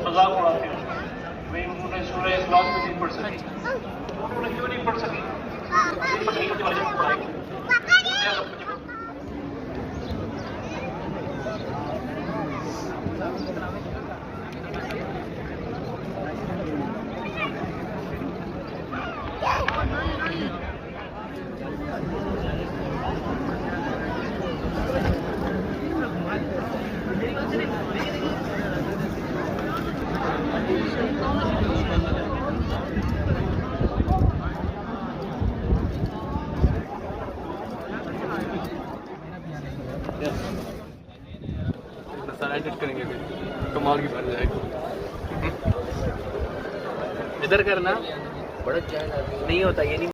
मजाक उड़ाते हैं भाई उन्होंने सूर्य क्लास में नहीं पढ़ सकी, उन्होंने क्यों नहीं पढ़ सकी? सारा एडिट करेंगे फिर कमाल की बन जाएगी। इधर करना बड़ा नहीं होता ये नहीं।